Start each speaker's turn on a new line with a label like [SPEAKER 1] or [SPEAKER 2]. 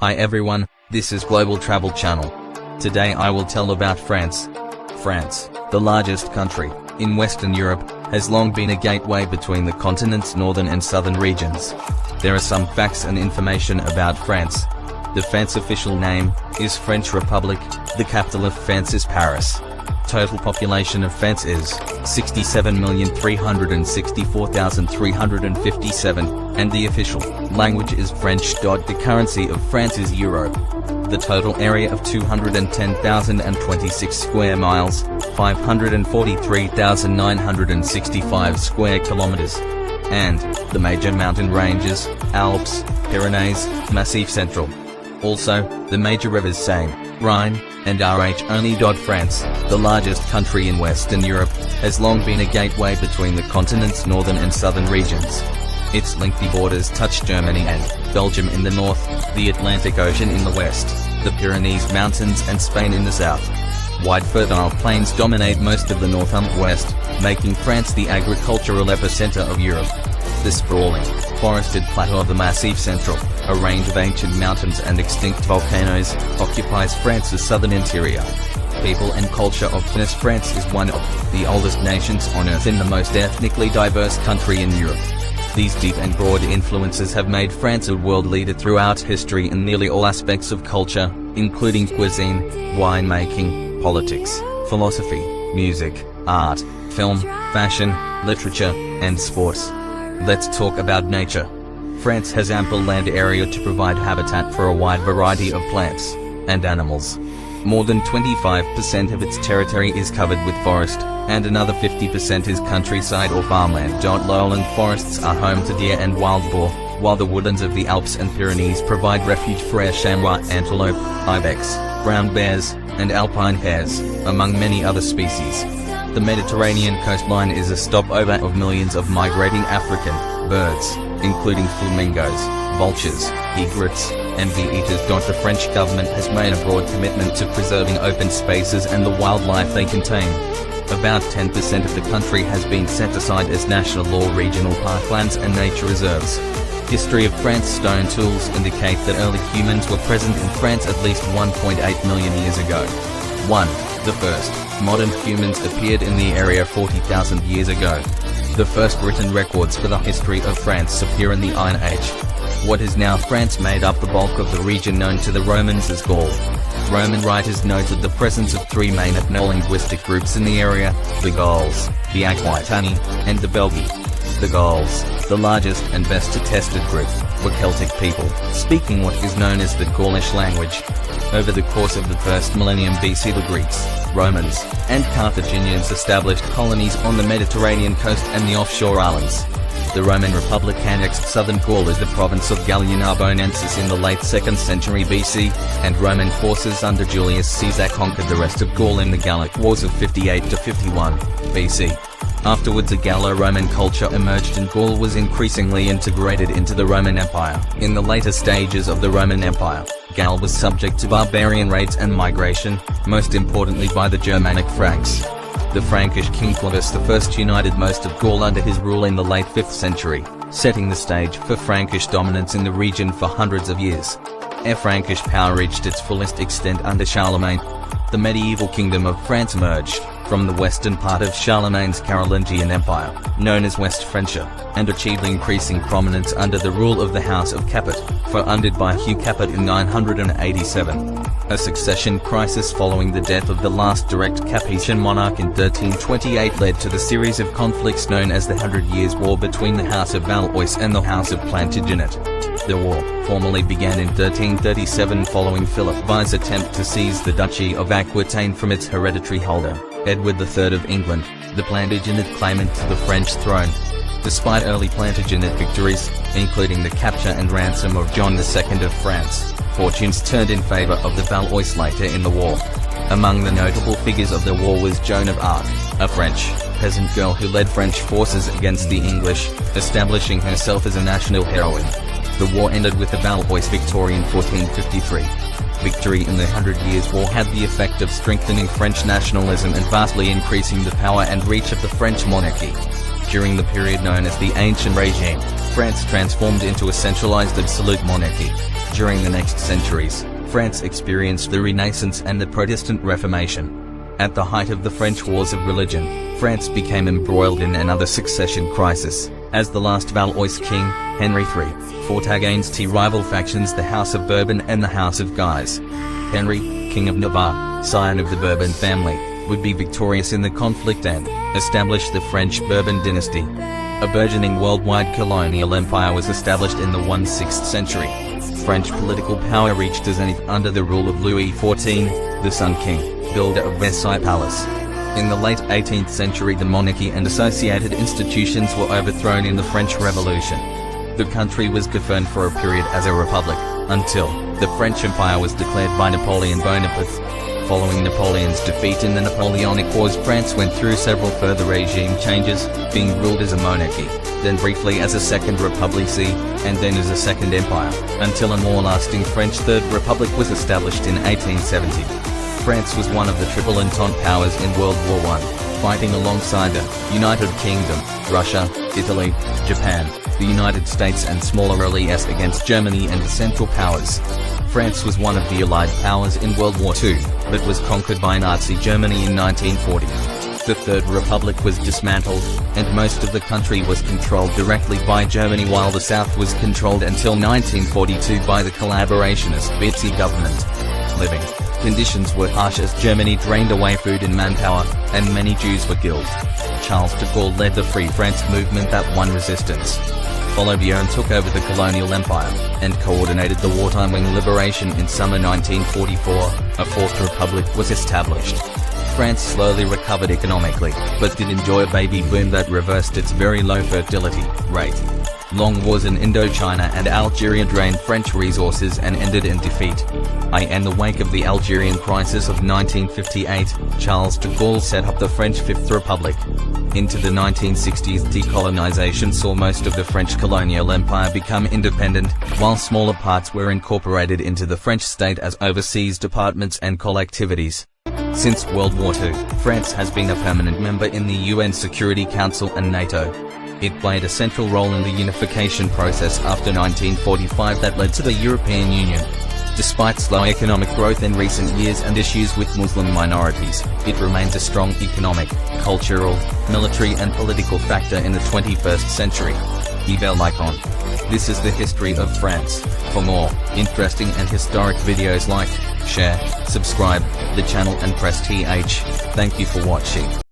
[SPEAKER 1] Hi everyone, this is Global Travel Channel. Today I will tell about France. France, the largest country in Western Europe, has long been a gateway between the continent's northern and southern regions. There are some facts and information about France. The France official name is French Republic. The capital of France is Paris. Total population of France is 67,364,357, and the official language is French. The currency of France is euro. The total area of 210,026 square miles, 543,965 square kilometers. And the major mountain ranges: Alps, Pyrenees, Massif Central. Also, the major rivers Seine, Rhine, and RH. Only. France, the largest country in Western Europe, has long been a gateway between the continent's northern and southern regions. Its lengthy borders touch Germany and Belgium in the north, the Atlantic Ocean in the west, the Pyrenees Mountains and Spain in the south. Wide fertile plains dominate most of the north and west, making France the agricultural epicenter of Europe. The sprawling, forested plateau of the Massif Central, a range of ancient mountains and extinct volcanoes, occupies France's southern interior. People and culture of France is one of the oldest nations on earth and the most ethnically diverse country in Europe. These deep and broad influences have made France a world leader throughout history in nearly all aspects of culture, including cuisine, winemaking, politics, philosophy, music, art, film, fashion, literature, and sports. Let's talk about nature. France has ample land area to provide habitat for a wide variety of plants and animals. More than 25% of its territory is covered with forest, and another 50% is countryside or farmland. Lowland forests are home to deer and wild boar, while the woodlands of the Alps and Pyrenees provide refuge for chamois, antelope, ibex, brown bears, and alpine hares, among many other species. The Mediterranean coastline is a stopover of millions of migrating African birds, including flamingos, vultures, egrets, and bee-eaters. The French government has made a broad commitment to preserving open spaces and the wildlife they contain. About 10% of the country has been set aside as national or regional parklands and nature reserves. History of France. Stone tools indicate that early humans were present in France at least 1.8 million years ago. 1. The first modern humans appeared in the area 40,000 years ago. The first written records for the history of France appear in the Iron Age. What is now France made up the bulk of the region known to the Romans as Gaul. Roman writers noted the presence of three main ethno-linguistic groups in the area: the Gauls, the Aquitani, and the Belgi. The Gauls, the largest and best attested group, were Celtic people, speaking what is known as the Gaulish language. Over the course of the first millennium BC, the Greeks, Romans, and Carthaginians established colonies on the Mediterranean coast and the offshore islands. The Roman Republic annexed southern Gaul as the province of Gallia Narbonensis in the late 2nd century BC, and Roman forces under Julius Caesar conquered the rest of Gaul in the Gallic Wars of 58 to 51 BC. Afterwards, a Gallo-Roman culture emerged and Gaul was increasingly integrated into the Roman Empire. In the later stages of the Roman Empire, Gaul was subject to barbarian raids and migration, most importantly by the Germanic Franks. The Frankish king Clovis I united most of Gaul under his rule in the late 5th century, setting the stage for Frankish dominance in the region for hundreds of years. Frankish power reached its fullest extent under Charlemagne. The medieval kingdom of France emerged from the western part of Charlemagne's Carolingian Empire, known as West Francia, and achieved increasing prominence under the rule of the House of Capet, founded by Hugh Capet in 987. A succession crisis following the death of the last direct Capetian monarch in 1328 led to the series of conflicts known as the 100 Years' War between the House of Valois and the House of Plantagenet. The war formally began in 1337 following Philip V's attempt to seize the Duchy of Aquitaine from its hereditary holder, Edward III of England, the Plantagenet claimant to the French throne. Despite early Plantagenet victories, including the capture and ransom of John II of France, fortunes turned in favor of the Valois later in the war. Among the notable figures of the war was Joan of Arc, a French peasant girl who led French forces against the English, establishing herself as a national heroine. The war ended with the Valois victory in 1453. Victory in the 100 Years' War had the effect of strengthening French nationalism and vastly increasing the power and reach of the French monarchy. During the period known as the Ancient Regime, France transformed into a centralized absolute monarchy. During the next centuries, France experienced the Renaissance and the Protestant Reformation. At the height of the French Wars of Religion, France became embroiled in another succession crisis, as the last Valois king, Henry III, fought against two rival factions, the House of Bourbon and the House of Guise. Henry, King of Navarre, scion of the Bourbon family, would be victorious in the conflict and establish the French Bourbon dynasty. A burgeoning worldwide colonial empire was established in the 16th century. French political power reached a zenith under the rule of Louis XIV, the Sun King, builder of Versailles Palace. In the late 18th century, the monarchy and associated institutions were overthrown in the French Revolution. The country was governed for a period as a republic, until the French Empire was declared by Napoleon Bonaparte. Following Napoleon's defeat in the Napoleonic Wars, France went through several further regime changes, being ruled as a monarchy, then briefly as a second republic, and then as a second empire, until a more lasting French Third Republic was established in 1870. France was one of the Triple Entente powers in World War I, fighting alongside the United Kingdom, Russia, Italy, Japan, the United States and smaller allies against Germany and the Central Powers. France was one of the Allied powers in World War II, but was conquered by Nazi Germany in 1940. The Third Republic was dismantled, and most of the country was controlled directly by Germany, while the South was controlled until 1942 by the collaborationist Vichy government. Living conditions were harsh as Germany drained away food and manpower, and many Jews were killed. Charles de Gaulle led the Free France movement that won resistance. Follow-Bjorn took over the colonial empire, and coordinated the wartime wing liberation. In summer 1944, a Fourth Republic was established. France slowly recovered economically, but did enjoy a baby boom that reversed its very low fertility rate. Long wars in Indochina and Algeria drained French resources and ended in defeat. In the wake of the Algerian crisis of 1958, Charles de Gaulle set up the French Fifth Republic. Into the 1960s, decolonization saw most of the French colonial empire become independent, while smaller parts were incorporated into the French state as overseas departments and collectivities. Since World War II, France has been a permanent member in the UN Security Council and NATO. It played a central role in the unification process after 1945 that led to the European Union. Despite slow economic growth in recent years and issues with Muslim minorities, it remains a strong economic, cultural, military and political factor in the 21st century. Hit bell icon. This is the history of France. For more interesting and historic videos, like, share, subscribe the channel and press TH. Thank you for watching.